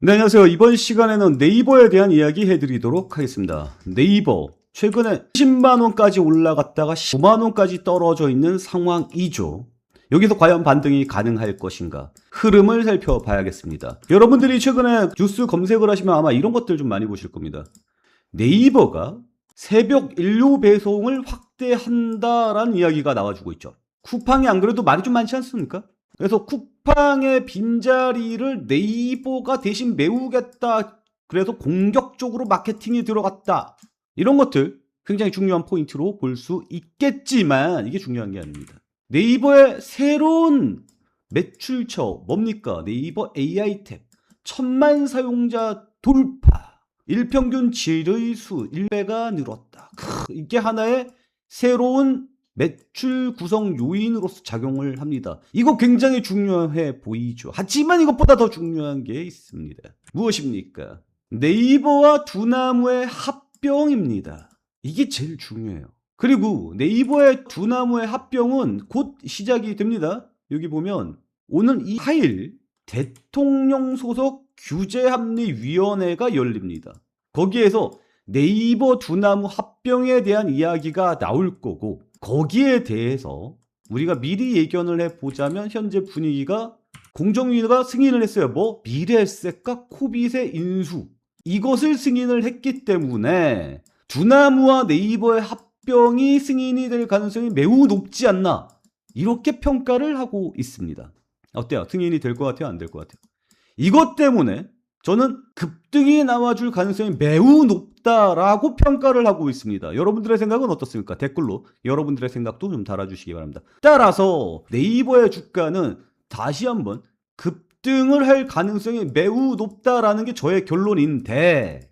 네, 안녕하세요. 이번 시간에는 네이버에 대한 이야기 해드리도록 하겠습니다. 네이버 최근에 10만원까지 올라갔다가 9만원까지 떨어져 있는 상황이죠. 여기서 과연 반등이 가능할 것인가, 흐름을 살펴봐야겠습니다. 여러분들이 최근에 뉴스 검색을 하시면 아마 이런 것들 좀 많이 보실 겁니다. 네이버가 새벽 인류 배송을 확대한다라는 이야기가 나와주고 있죠. 쿠팡이 안 그래도 말이 좀 많지 않습니까? 그래서 쿠팡의 빈자리를 네이버가 대신 메우겠다. 그래서 공격적으로 마케팅이 들어갔다. 이런 것들 굉장히 중요한 포인트로 볼 수 있겠지만 이게 중요한 게 아닙니다. 네이버의 새로운 매출처 뭡니까? 네이버 AI 탭 1000만 사용자 돌파, 일평균 질의 수 1배가 늘었다. 이게 하나의 새로운 매출 구성 요인으로서 작용을 합니다. 이거 굉장히 중요해 보이죠. 하지만 이것보다 더 중요한 게 있습니다. 무엇입니까? 네이버와 두나무의 합병입니다. 이게 제일 중요해요. 그리고 네이버의 두나무의 합병은 곧 시작이 됩니다. 여기 보면 오는 2일 대통령 소속 규제합리위원회가 열립니다. 거기에서 네이버 두나무 합병에 대한 이야기가 나올 거고, 거기에 대해서 우리가 미리 예견을 해보자면 현재 분위기가 공정위가 승인을 했어요. 뭐? 미래에셋과 코빗의 인수, 이것을 승인을 했기 때문에 두나무와 네이버의 합병이 승인이 될 가능성이 매우 높지 않나, 이렇게 평가를 하고 있습니다. 어때요? 승인이 될 것 같아요? 안 될 것 같아요? 이것 때문에 저는 급등이 나와줄 가능성이 매우 높다라고 평가를 하고 있습니다. 여러분들의 생각은 어떻습니까? 댓글로 여러분들의 생각도 좀 달아주시기 바랍니다. 따라서 네이버의 주가는 다시 한번 급등을 할 가능성이 매우 높다라는 게 저의 결론인데,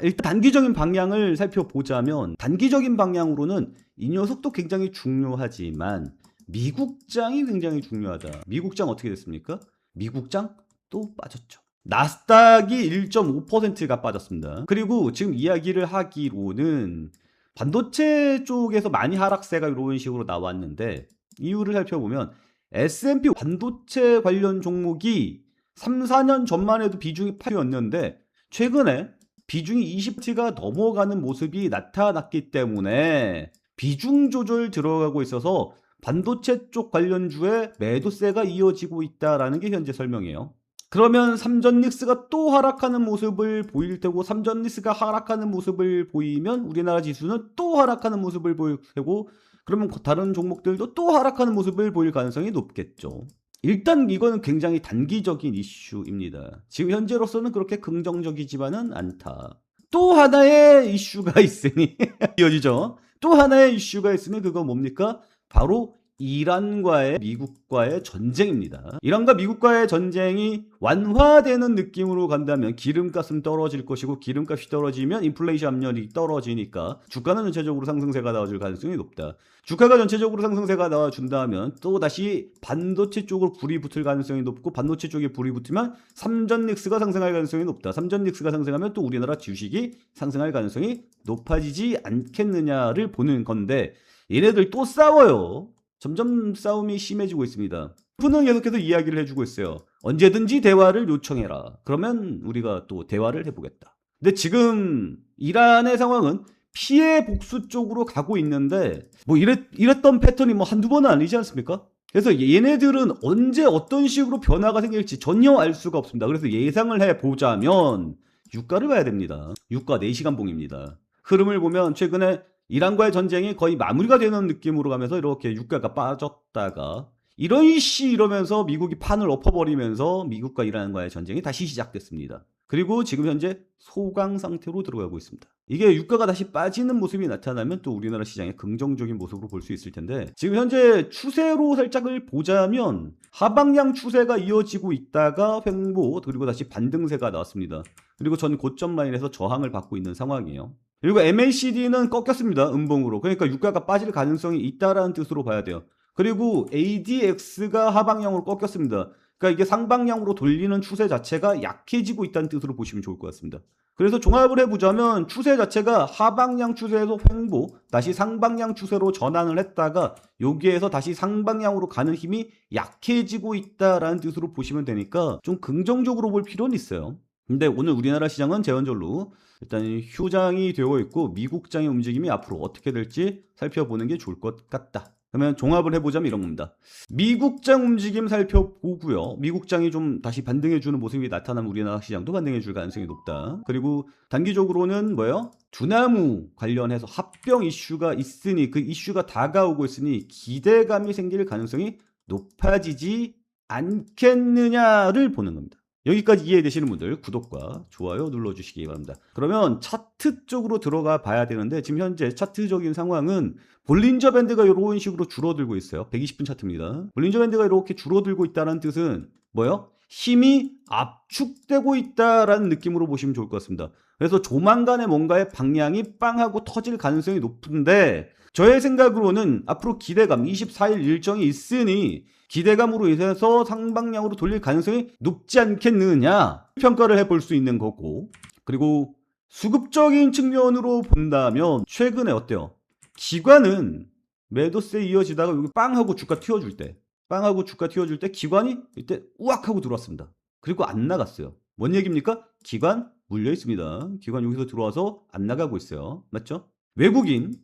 일단 단기적인 방향을 살펴보자면, 단기적인 방향으로는 이 녀석도 굉장히 중요하지만 미국장이 굉장히 중요하다. 미국장 어떻게 됐습니까? 미국장 또 빠졌죠. 나스닥이 1.5%가 빠졌습니다. 그리고 지금 이야기를 하기로는 반도체 쪽에서 많이 하락세가 이런 식으로 나왔는데, 이유를 살펴보면 S&P 반도체 관련 종목이 3, 4년 전만 해도 비중이 8이었는데 최근에 비중이 20%가 넘어가는 모습이 나타났기 때문에 비중 조절 들어가고 있어서 반도체 쪽 관련주에 매도세가 이어지고 있다라는 게 현재 설명이에요. 그러면 삼전닉스가 또 하락하는 모습을 보일 테고, 삼전닉스가 하락하는 모습을 보이면 우리나라 지수는 또 하락하는 모습을 보일 테고, 그러면 다른 종목들도 또 하락하는 모습을 보일 가능성이 높겠죠. 일단 이거는 굉장히 단기적인 이슈입니다. 지금 현재로서는 그렇게 긍정적이지만은 않다. 또 하나의 이슈가 있으니 이어지죠. 또 하나의 이슈가 있으면 그거 뭡니까? 바로 이란과의 미국과의 전쟁입니다. 이란과 미국과의 전쟁이 완화되는 느낌으로 간다면 기름값은 떨어질 것이고, 기름값이 떨어지면 인플레이션 압력이 떨어지니까 주가는 전체적으로 상승세가 나와줄 가능성이 높다. 주가가 전체적으로 상승세가 나와준다면 또 다시 반도체 쪽으로 불이 붙을 가능성이 높고, 반도체 쪽에 불이 붙으면 삼전닉스가 상승할 가능성이 높다. 삼전닉스가 상승하면 또 우리나라 주식이 상승할 가능성이 높아지지 않겠느냐를 보는 건데, 얘네들 또 싸워요. 점점 싸움이 심해지고 있습니다. 트럼프는 계속해서 이야기를 해주고 있어요. 언제든지 대화를 요청해라. 그러면 우리가 또 대화를 해보겠다. 근데 지금 이란의 상황은 피해 복수 쪽으로 가고 있는데, 뭐 이랬던 패턴이 뭐 한두 번은 아니지 않습니까? 그래서 얘네들은 언제 어떤 식으로 변화가 생길지 전혀 알 수가 없습니다. 그래서 예상을 해보자면 유가를 봐야 됩니다. 유가 4시간 봉입니다. 흐름을 보면 최근에 이란과의 전쟁이 거의 마무리가 되는 느낌으로 가면서 이렇게 유가가 빠졌다가 이러면서 미국이 판을 엎어버리면서 미국과 이란과의 전쟁이 다시 시작됐습니다. 그리고 지금 현재 소강 상태로 들어가고 있습니다. 이게 유가가 다시 빠지는 모습이 나타나면 또 우리나라 시장의 긍정적인 모습으로 볼 수 있을 텐데, 지금 현재 추세로 살짝을 보자면 하방향 추세가 이어지고 있다가 횡보, 그리고 다시 반등세가 나왔습니다. 그리고 전 고점 라인에서 저항을 받고 있는 상황이에요. 그리고 MACD는 꺾였습니다. 음봉으로. 그러니까 유가가 빠질 가능성이 있다라는 뜻으로 봐야 돼요. 그리고 ADX가 하방향으로 꺾였습니다. 그러니까 이게 상방향으로 돌리는 추세 자체가 약해지고 있다는 뜻으로 보시면 좋을 것 같습니다. 그래서 종합을 해보자면 추세 자체가 하방향 추세에서 횡보, 다시 상방향 추세로 전환을 했다가 여기에서 다시 상방향으로 가는 힘이 약해지고 있다라는 뜻으로 보시면 되니까 좀 긍정적으로 볼 필요는 있어요. 근데 오늘 우리나라 시장은 제한적으로 일단 휴장이 되어 있고 미국장의 움직임이 앞으로 어떻게 될지 살펴보는 게 좋을 것 같다. 그러면 종합을 해보자면 이런 겁니다. 미국장 움직임 살펴보고요. 미국장이 좀 다시 반등해주는 모습이 나타나면 우리나라 시장도 반등해줄 가능성이 높다. 그리고 단기적으로는 뭐예요? 두나무 관련해서 합병 이슈가 있으니 그 이슈가 다가오고 있으니 기대감이 생길 가능성이 높아지지 않겠느냐를 보는 겁니다. 여기까지 이해되시는 분들 구독과 좋아요 눌러주시기 바랍니다. 그러면 차트 쪽으로 들어가 봐야 되는데 지금 현재 차트적인 상황은 볼린저 밴드가 이런 식으로 줄어들고 있어요. 120분 차트입니다. 볼린저 밴드가 이렇게 줄어들고 있다는 뜻은 뭐예요? 힘이 압축되고 있다라는 느낌으로 보시면 좋을 것 같습니다. 그래서 조만간에 뭔가의 방향이 빵하고 터질 가능성이 높은데 저의 생각으로는 앞으로 기대감 24일 일정이 있으니 기대감으로 인해서 상방향으로 돌릴 가능성이 높지 않겠느냐 평가를 해볼 수 있는 거고, 그리고 수급적인 측면으로 본다면 최근에 어때요? 기관은 매도세 이어지다가 여기 빵하고 주가 튀어줄 때 기관이 이때 우악하고 들어왔습니다. 그리고 안 나갔어요. 뭔 얘기입니까? 기관 물려 있습니다. 기관 여기서 들어와서 안 나가고 있어요. 맞죠? 외국인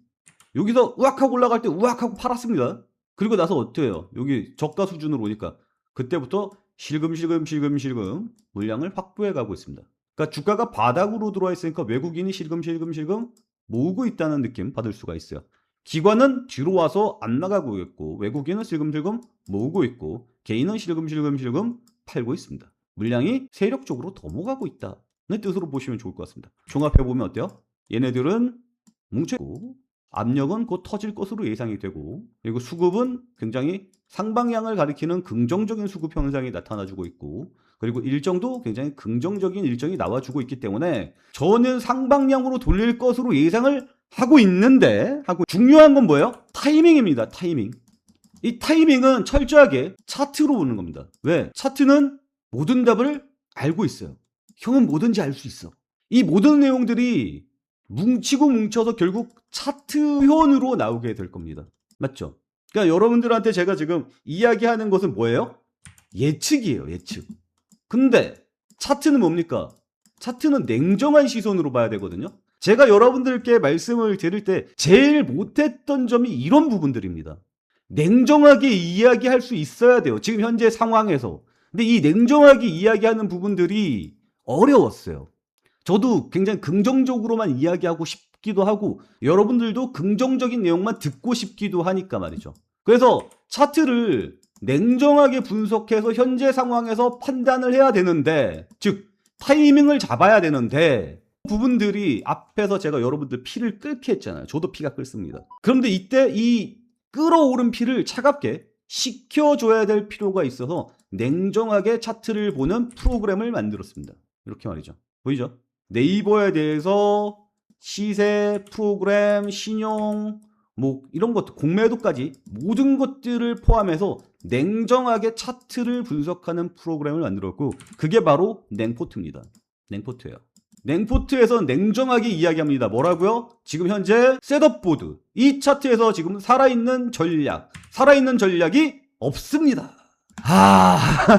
여기서 우악하고 올라갈 때 우악하고 팔았습니다. 그리고 나서 어떻게 해요? 여기 저가 수준으로 오니까 그때부터 실금실금 물량을 확보해 가고 있습니다. 그러니까 주가가 바닥으로 들어와 있으니까 외국인이 실금 모으고 있다는 느낌 받을 수가 있어요. 기관은 뒤로 와서 안 나가고 있고 외국인은 실금 모으고 있고 개인은 실금 팔고 있습니다. 물량이 세력적으로 넘어가고 있다는 뜻으로 보시면 좋을 것 같습니다. 종합해보면 어때요? 얘네들은 뭉쳐있고 압력은 곧 터질 것으로 예상이 되고, 그리고 수급은 굉장히 상방향을 가리키는 긍정적인 수급 현상이 나타나주고 있고, 그리고 일정도 굉장히 긍정적인 일정이 나와주고 있기 때문에 저는 상방향으로 돌릴 것으로 예상을 하고 있는데, 중요한 건 뭐예요? 타이밍입니다. 타이밍. 이 타이밍은 철저하게 차트로 보는 겁니다. 왜? 차트는 모든 답을 알고 있어요. 형은 뭐든지 알 수 있어. 이 모든 내용들이 뭉쳐서 결국 차트현으로 나오게 될 겁니다. 맞죠? 그러니까 여러분들한테 제가 지금 이야기하는 것은 뭐예요? 예측이에요. 예측. 근데 차트는 뭡니까? 차트는 냉정한 시선으로 봐야 되거든요. 제가 여러분들께 말씀을 드릴 때 제일 못했던 점이 이런 부분들입니다. 냉정하게 이야기할 수 있어야 돼요. 지금 현재 상황에서. 근데 이 냉정하게 이야기하는 부분들이 어려웠어요. 저도 굉장히 긍정적으로만 이야기하고 싶기도 하고 여러분들도 긍정적인 내용만 듣고 싶기도 하니까 말이죠. 그래서 차트를 냉정하게 분석해서 현재 상황에서 판단을 해야 되는데, 즉 타이밍을 잡아야 되는데 부분들이 앞에서 제가 여러분들 피를 끓게 했잖아요. 저도 피가 끓습니다. 그런데 이때 이 끓어오른 피를 차갑게 식혀줘야 될 필요가 있어서 냉정하게 차트를 보는 프로그램을 만들었습니다. 이렇게 말이죠. 보이죠? 네이버에 대해서 시세, 프로그램, 신용, 뭐 이런 것들, 공매도까지 모든 것들을 포함해서 냉정하게 차트를 분석하는 프로그램을 만들었고, 그게 바로 냉포트입니다. 냉포트예요. 냉포트에서 냉정하게 이야기합니다. 뭐라고요? 지금 현재 셋업보드, 이 차트에서 지금 살아있는 전략이 없습니다.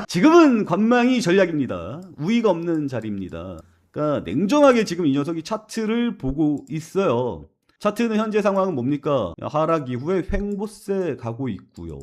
지금은 관망이 전략입니다. 우위가 없는 자리입니다. 그러니까 냉정하게 지금 이 녀석이 차트를 보고 있어요. 차트는 현재 상황은 뭡니까? 하락 이후에 횡보세 가고 있고요.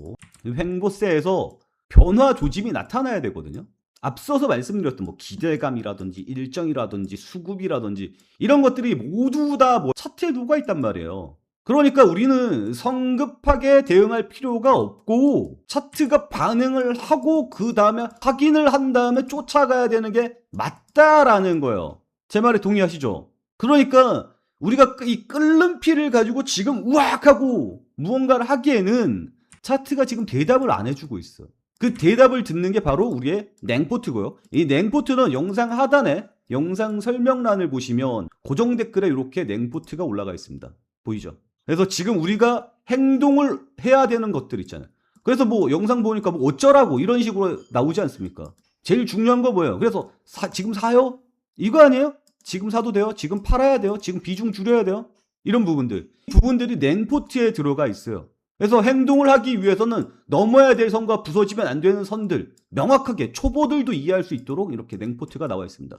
횡보세에서 변화 조짐이 나타나야 되거든요. 앞서서 말씀드렸던 뭐 기대감이라든지 일정이라든지 수급이라든지 이런 것들이 모두 다 뭐 차트에 녹아 있단 말이에요. 그러니까 우리는 성급하게 대응할 필요가 없고 차트가 반응을 하고 그 다음에 확인을 한 다음에 쫓아가야 되는 게 맞다라는 거예요. 제 말에 동의하시죠? 그러니까 우리가 이 끓는 피를 가지고 지금 우악하고 무언가를 하기에는 차트가 지금 대답을 안 해주고 있어. 그 대답을 듣는 게 바로 우리의 냉포트고요. 이 냉포트는 영상 하단에 영상 설명란을 보시면 고정 댓글에 이렇게 냉포트가 올라가 있습니다. 보이죠? 그래서 지금 우리가 행동을 해야 되는 것들 있잖아요. 그래서 뭐 영상 보니까 뭐 어쩌라고 이런 식으로 나오지 않습니까? 제일 중요한 거 뭐예요? 그래서 지금 사요? 이거 아니에요? 지금 사도 돼요? 지금 팔아야 돼요? 지금 비중 줄여야 돼요? 이런 부분들이 냉포트에 들어가 있어요. 그래서 행동을 하기 위해서는 넘어야 될 선과 부서지면 안 되는 선들 명확하게 초보들도 이해할 수 있도록 이렇게 냉포트가 나와 있습니다.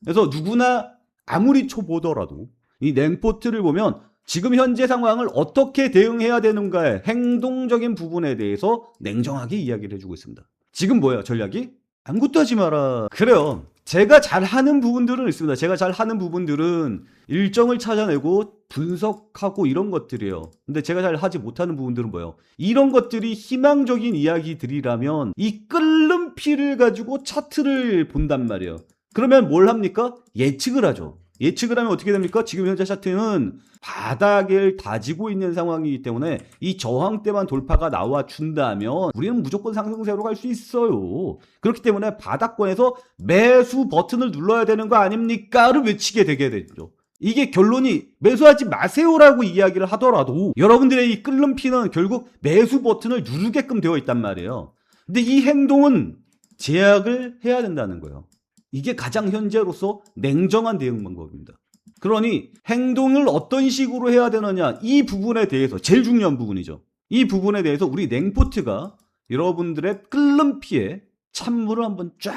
그래서 누구나 아무리 초보더라도 이 냉포트를 보면 지금 현재 상황을 어떻게 대응해야 되는가의 행동적인 부분에 대해서 냉정하게 이야기를 해주고 있습니다. 지금 뭐예요 전략이? 아무것도 하지 마라. 그래요. 제가 잘하는 부분들은 있습니다. 제가 잘하는 부분들은 일정을 찾아내고 분석하고 이런 것들이에요. 근데 제가 잘 하지 못하는 부분들은 뭐예요? 이런 것들이 희망적인 이야기들이라면 이 끓는 피를 가지고 차트를 본단 말이에요. 그러면 뭘 합니까? 예측을 하죠. 예측을 하면 어떻게 됩니까? 지금 현재 차트는 바닥을 다지고 있는 상황이기 때문에 이 저항대만 돌파가 나와준다면 우리는 무조건 상승세로 갈 수 있어요. 그렇기 때문에 바닥권에서 매수 버튼을 눌러야 되는 거 아닙니까?를 외치게 되게 되죠. 이게 결론이 매수하지 마세요라고 이야기를 하더라도 여러분들의 이 끓는 피는 결국 매수 버튼을 누르게끔 되어 있단 말이에요. 근데 이 행동은 제약을 해야 된다는 거예요. 이게 가장 현재로서 냉정한 대응 방법입니다. 그러니 행동을 어떤 식으로 해야 되느냐 이 부분에 대해서 제일 중요한 부분이죠. 이 부분에 대해서 우리 냉포트가 여러분들의 끓는 피에 찬물을 한번 쫙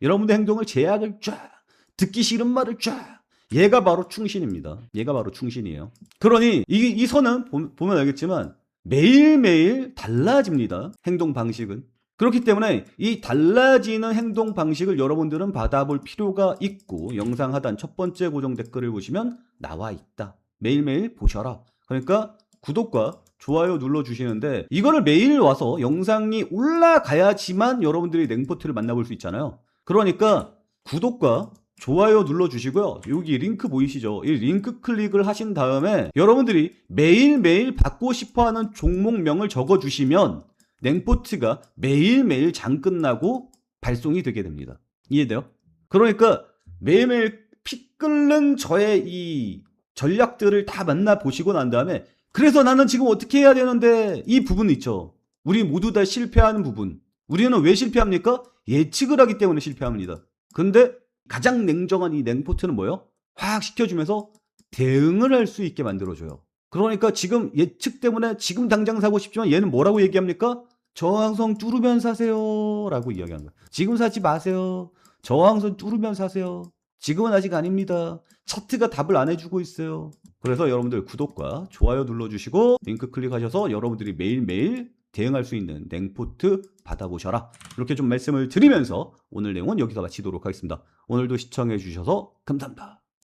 여러분들 행동을 제약을 쫙 듣기 싫은 말을 쫙 얘가 바로 충신입니다. 얘가 바로 충신이에요. 그러니 이 선은 보면 알겠지만 매일매일 달라집니다. 행동 방식은. 그렇기 때문에 이 달라지는 행동 방식을 여러분들은 받아볼 필요가 있고 영상 하단 첫 번째 고정 댓글을 보시면 나와 있다. 매일매일 보셔라. 그러니까 구독과 좋아요 눌러주시는데 이거를 매일 와서 영상이 올라가야지만 여러분들이 냉포트를 만나볼 수 있잖아요. 그러니까 구독과 좋아요 눌러주시고요. 여기 링크 보이시죠? 이 링크 클릭을 하신 다음에 여러분들이 매일매일 받고 싶어하는 종목명을 적어주시면 냉포트가 매일매일 장 끝나고 발송이 되게 됩니다. 이해돼요? 그러니까 매일매일 피 끓는 저의 이 전략들을 다 만나보시고 난 다음에 그래서 나는 지금 어떻게 해야 되는데 이 부분 있죠. 우리 모두 다 실패하는 부분. 우리는 왜 실패합니까? 예측을 하기 때문에 실패합니다. 근데 가장 냉정한 이 냉포트는 뭐예요? 확 시켜주면서 대응을 할 수 있게 만들어줘요. 그러니까 지금 예측 때문에 지금 당장 사고 싶지만 얘는 뭐라고 얘기합니까? 저항선 뚫으면 사세요 라고 이야기하는 거예요. 지금 사지 마세요. 저항선 뚫으면 사세요. 지금은 아직 아닙니다. 차트가 답을 안 해주고 있어요. 그래서 여러분들 구독과 좋아요 눌러주시고 링크 클릭하셔서 여러분들이 매일매일 대응할 수 있는 냉포트 받아보셔라. 이렇게 좀 말씀을 드리면서 오늘 내용은 여기서 마치도록 하겠습니다. 오늘도 시청해 주셔서 감사합니다.